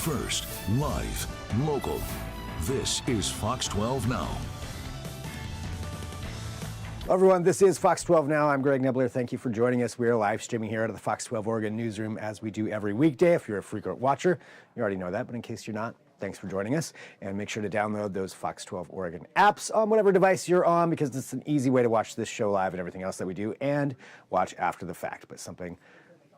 First, live, local. This is Fox 12 Now. Hello everyone, this is Fox 12 Now. I'm Greg Nebler. Thank you for joining us. We are live streaming here out of the Fox 12 Oregon newsroom as we do every weekday. If you're a frequent watcher, you already know that, but in case you're not, thanks for joining us. And make sure to download those Fox 12 Oregon apps on whatever device you're on, because it's an easy way to watch this show live and everything else that we do and watch after the fact. But something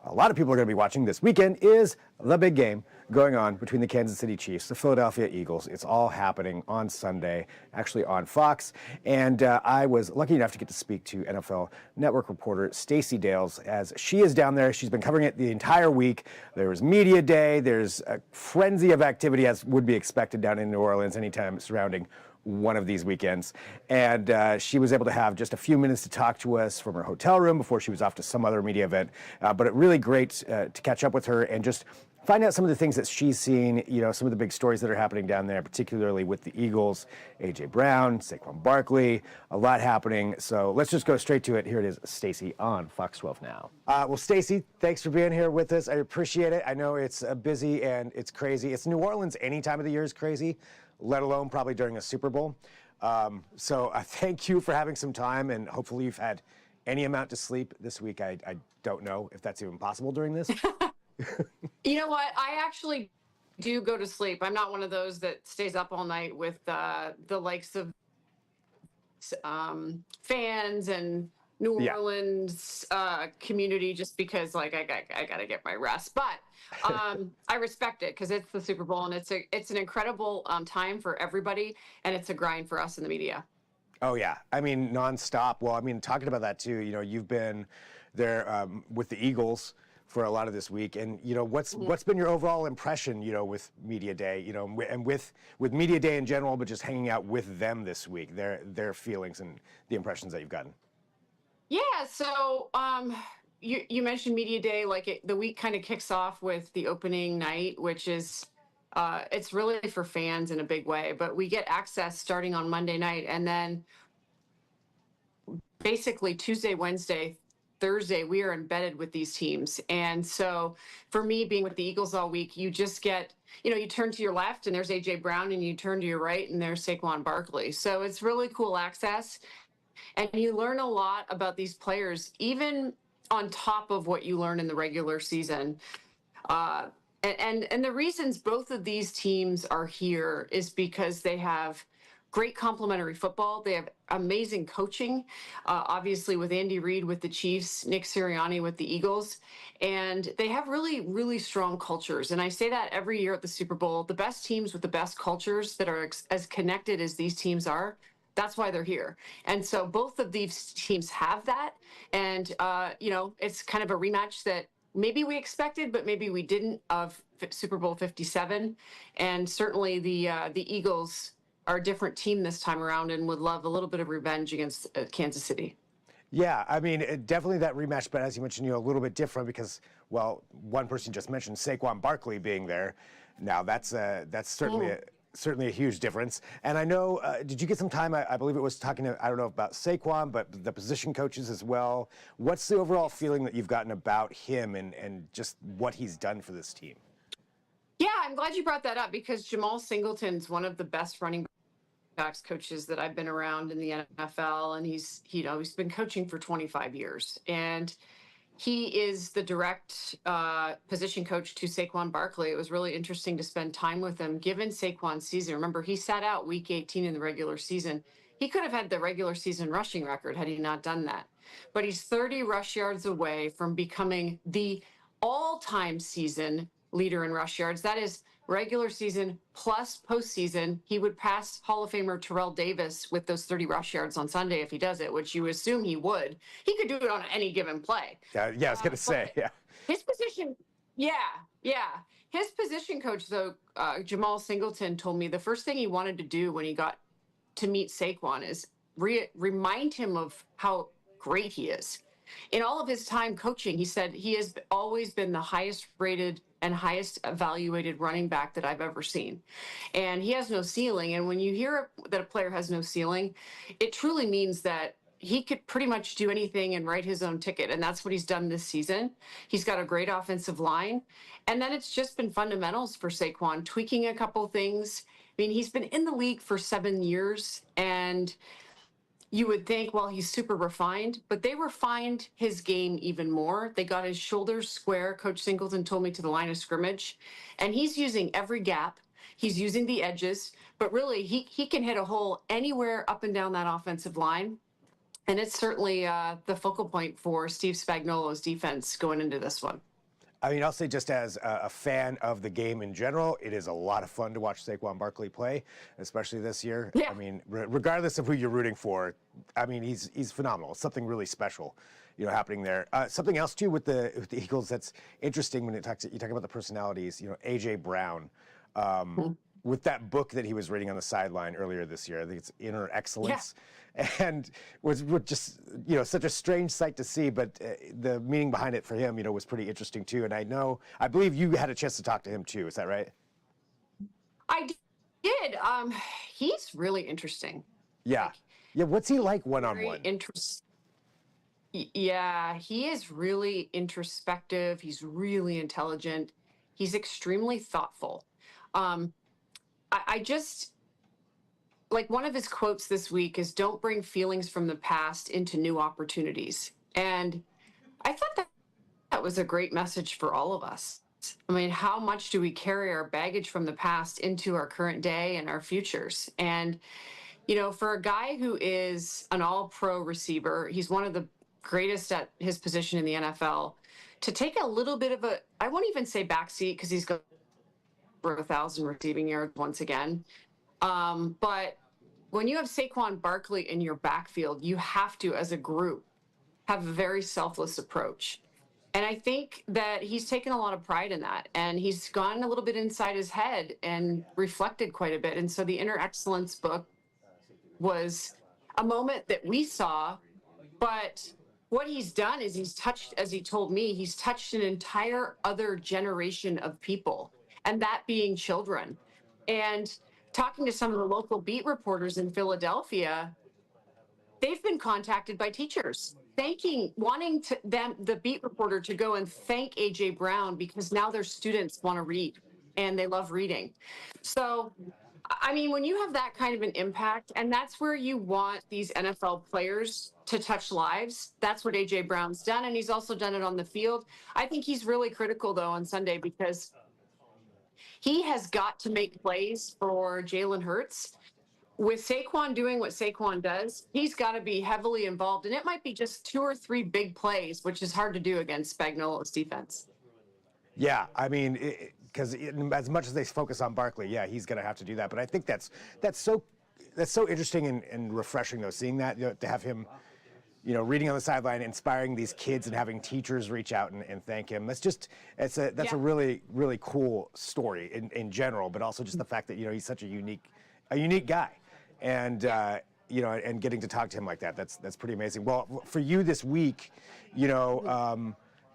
a lot of people are going to be watching this weekend is the big game going on between the Kansas City Chiefs, the Philadelphia Eagles. It's all happening on Sunday, actually on Fox. And I was lucky enough to get to speak to NFL Network reporter Stacey Dales as she is down there. She's been covering it the entire week. There was media day. There's a frenzy of activity, as would be expected down in New Orleans anytime surrounding one of these weekends. And she was able to have just a few minutes to talk to us from her hotel room before she was off to some other media event. But it really great to catch up with her and just find out some of the things that she's seen, you know, some of the big stories that are happening down there, particularly with the Eagles, A.J. Brown, Saquon Barkley, a lot happening. So let's just go straight to it. Here it is, Stacey on Fox 12 Now. Well, Stacey, thanks for being here with us. I appreciate it. I know it's busy and it's crazy. It's New Orleans any time of the year is crazy, let alone probably during a Super Bowl. So thank you for having some time, and hopefully you've had any amount to sleep this week. I don't know if that's even possible during this. You know what? I actually do go to sleep. I'm not one of those that stays up all night with the likes of fans and New Orleans community, just because like I gotta get my rest. But I respect it because it's the Super Bowl and it's an incredible time for everybody, and it's a grind for us in the media. Oh yeah, I mean nonstop. Well, I mean talking about that too. You know, you've been there with the Eagles for a lot of this week, and you know what's been your overall impression, you know, with Media Day, you know, and with Media Day in general, but just hanging out with them this week, their feelings and the impressions that you've gotten. Yeah, so you mentioned Media Day, like the week kind of kicks off with the opening night, which is it's really for fans in a big way, but we get access starting on Monday night, and then basically Tuesday, Wednesday, Thursday, we are embedded with these teams. And so for me, being with the Eagles all week, you just get, you know, you turn to your left and there's A.J. Brown, and you turn to your right and there's Saquon Barkley. So it's really cool access. And you learn a lot about these players, even on top of what you learn in the regular season. And the reasons both of these teams are here is because they have great complementary football. They have amazing coaching, obviously with Andy Reid with the Chiefs, Nick Sirianni with the Eagles, and they have really, really strong cultures. And I say that every year at the Super Bowl, the best teams with the best cultures that are as connected as these teams are, that's why they're here. And so both of these teams have that. And, you know, it's kind of a rematch that maybe we expected, but maybe we didn't, of Super Bowl 57. And certainly the Eagles are a different team this time around and would love a little bit of revenge against Kansas City. Yeah, I mean, definitely that rematch, but as you mentioned, you know, a little bit different because, well, one person just mentioned Saquon Barkley being there. Now that's certainly a huge difference. And I know, did you get some time? I believe it was talking to, I don't know about Saquon, but the position coaches as well. What's the overall feeling that you've gotten about him and just what he's done for this team? Yeah, I'm glad you brought that up because Jamal Singleton's one of the best running backs coaches that I've been around in the NFL, and he's been coaching for 25 years, and he is the direct position coach to Saquon Barkley. It was really interesting to spend time with him, given Saquon's season. Remember, he sat out week 18 in the regular season. He could have had the regular season rushing record had he not done that, but he's 30 rush yards away from becoming the all-time season leader in rush yards. That is regular season plus postseason. He would pass Hall of Famer Terrell Davis with those 30 rush yards on Sunday if he does it, which you assume he would. He could do it on any given play. Yeah, I was going to say, yeah. His position, his position coach, though, Jamal Singleton, told me the first thing he wanted to do when he got to meet Saquon is remind him of how great he is. In all of his time coaching, he said he has always been the highest rated and highest evaluated running back that I've ever seen. And he has no ceiling. And when you hear that a player has no ceiling, it truly means that he could pretty much do anything and write his own ticket. And that's what he's done this season. He's got a great offensive line. And then it's just been fundamentals for Saquon, tweaking a couple things. I mean, he's been in the league for 7 years, and you would think, well, he's super refined, but they refined his game even more. They got his shoulders square. Coach Singleton told me, to the line of scrimmage, and he's using every gap. He's using the edges, but really he can hit a hole anywhere up and down that offensive line. And it's certainly the focal point for Steve Spagnuolo's defense going into this one. I mean, I'll say, just as a fan of the game in general, it is a lot of fun to watch Saquon Barkley play, especially this year. Yeah. I mean, regardless of who you're rooting for, I mean, he's phenomenal. It's something really special, happening there. Something else too with the Eagles that's interesting when you talk about the personalities. AJ Brown. With that book that he was reading on the sideline earlier this year, I think it's Inner Excellence, and was just such a strange sight to see. But the meaning behind it for him, was pretty interesting too. And I believe you had a chance to talk to him too. Is that right? I did. He's really interesting. Yeah. Yeah. What's he like one-on-one? Yeah, he is really introspective. He's really intelligent. He's extremely thoughtful. I just, like, one of his quotes this week is, "Don't bring feelings from the past into new opportunities." And I thought that was a great message for all of us. I mean, how much do we carry our baggage from the past into our current day and our futures? And, for a guy who is an all-pro receiver, he's one of the greatest at his position in the NFL, to take a little bit of I won't even say backseat, because he's got 1,000 receiving yards once again. But when you have Saquon Barkley in your backfield, you have to, as a group, have a very selfless approach. And I think that he's taken a lot of pride in that. And he's gone a little bit inside his head and reflected quite a bit. And so the Inner Excellence book was a moment that we saw. But what he's done is he's touched, as he told me, he's touched an entire other generation of people, and that being children. And talking to some of the local beat reporters in Philadelphia, they've been contacted by teachers wanting the beat reporter to go and thank AJ Brown, because now their students want to read and they love reading. So, I mean, when you have that kind of an impact, and that's where you want these NFL players to touch lives, that's what AJ Brown's done. And he's also done it on the field. I think he's really critical, though, on Sunday, because he has got to make plays for Jalen Hurts. With Saquon doing what Saquon does, he's got to be heavily involved. And it might be just 2 or 3 big plays, which is hard to do against Spagnuolo's defense. Yeah, I mean, because as much as they focus on Barkley, yeah, he's going to have to do that. But I think that's so interesting and refreshing, though, seeing that, to have him, reading on the sideline, inspiring these kids, and having teachers reach out and thank him. That's a really, really cool story in general, but also just the fact that, he's such a unique guy. And, and getting to talk to him like that's pretty amazing. Well, for you this week,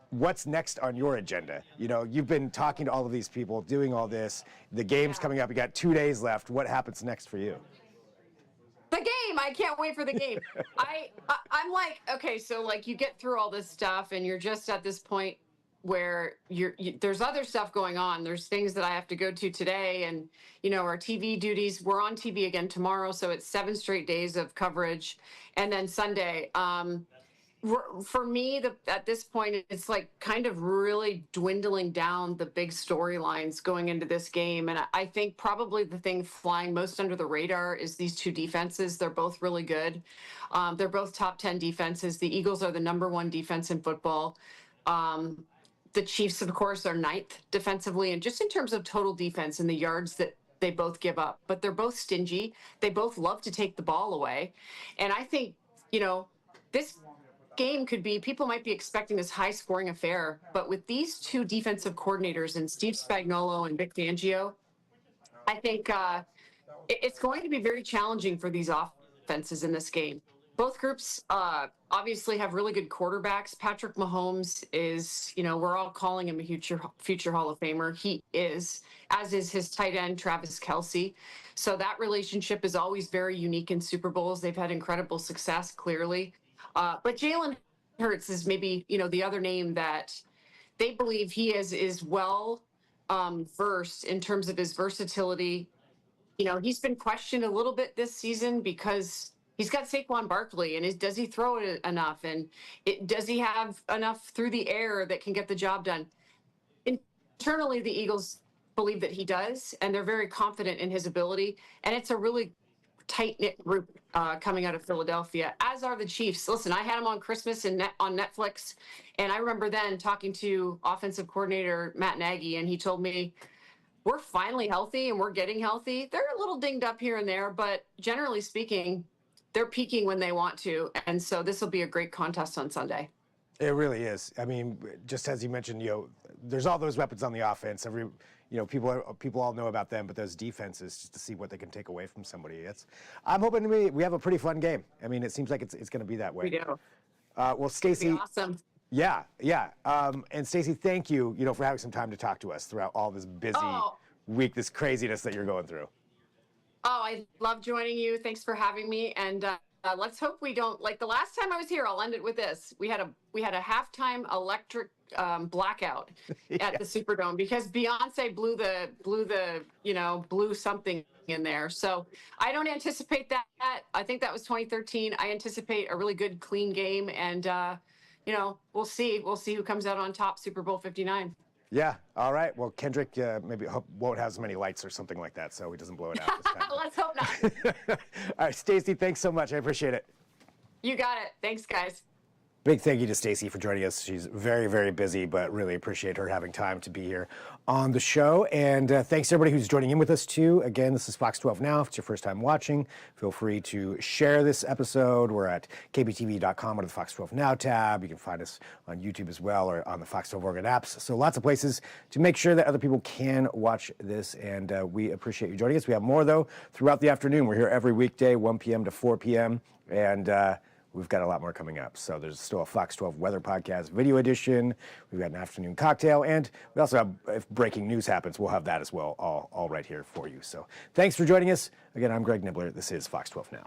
what's next on your agenda? You've been talking to all of these people, doing all this. The game's coming up. You got 2 days left. What happens next for you? The game. I can't wait for the game. I'm like, okay, so like you get through all this stuff and you're just at this point where there's other stuff going on. There's things that I have to go to today, and our TV duties. We're on TV again tomorrow, so it's 7 straight days of coverage, and then Sunday. For me, at this point, it's like kind of really dwindling down the big storylines going into this game. And I think probably the thing flying most under the radar is these two defenses. They're both really good. They're both top 10 defenses. The Eagles are the #1 defense in football. The Chiefs, of course, are 9th defensively, and just in terms of total defense and the yards that they both give up. But they're both stingy. They both love to take the ball away. And I think, this game could be, people might be expecting this high-scoring affair, but with these two defensive coordinators, and Steve Spagnuolo and Vic Fangio, I think it's going to be very challenging for these offenses in this game. both groups obviously have really good quarterbacks. Patrick Mahomes is, we're all calling him a future Hall of Famer. He is, as is his tight end, Travis Kelce. So that relationship is always very unique in Super Bowls. They've had incredible success, clearly. But Jalen Hurts is maybe, the other name that they believe he is well versed in terms of his versatility. He's been questioned a little bit this season because he's got Saquon Barkley, and does he throw it enough? And does he have enough through the air that can get the job done? Internally, the Eagles believe that he does, and they're very confident in his ability. And it's a really tight-knit group coming out of Philadelphia, as are the Chiefs. Listen, I had him on Christmas on Netflix, and I remember then talking to offensive coordinator Matt Nagy, and he told me, we're finally healthy and we're getting healthy. They're a little dinged up here and there, but generally speaking, they're peaking when they want to. And so this will be a great contest on Sunday. It really is. I mean, just as you mentioned, there's all those weapons on the offense. People all know about them, but those defenses, just to see what they can take away from somebody. I'm hoping we have a pretty fun game. I mean, it seems like it's going to be that way. We do. Well, Stacey. Awesome. Yeah. And Stacey, thank you, for having some time to talk to us throughout all this busy week, this craziness that you're going through. Oh, I love joining you. Thanks for having me. And let's hope we don't, like the last time I was here, I'll end it with this. We had a halftime electric blackout at the Superdome because Beyonce blew something in there. So I don't anticipate that. I think that was 2013. I anticipate a really good, clean game. And, we'll see. We'll see who comes out on top Super Bowl 59. Yeah. All right. Well, Kendrick won't have as many lights or something like that, so he doesn't blow it out this time. Let's hope not. All right, Stacey, thanks so much. I appreciate it. You got it. Thanks, guys. Big thank you to Stacey for joining us. She's very, very busy, but really appreciate her having time to be here on the show. And thanks to everybody who's joining in with us, too. Again, this is Fox 12 Now. If it's your first time watching, feel free to share this episode. We're at kptv.com under the Fox 12 Now tab. You can find us on YouTube as well or on the Fox 12 Oregon apps. So lots of places to make sure that other people can watch this. And we appreciate you joining us. We have more, though, throughout the afternoon. We're here every weekday, 1 p.m. to 4 p.m. And we've got a lot more coming up. So there's still a Fox 12 Weather Podcast video edition. We've got an afternoon cocktail. And we also have, if breaking news happens, we'll have that as well, all right here for you. So thanks for joining us. Again, I'm Greg Nibbler. This is Fox 12 Now.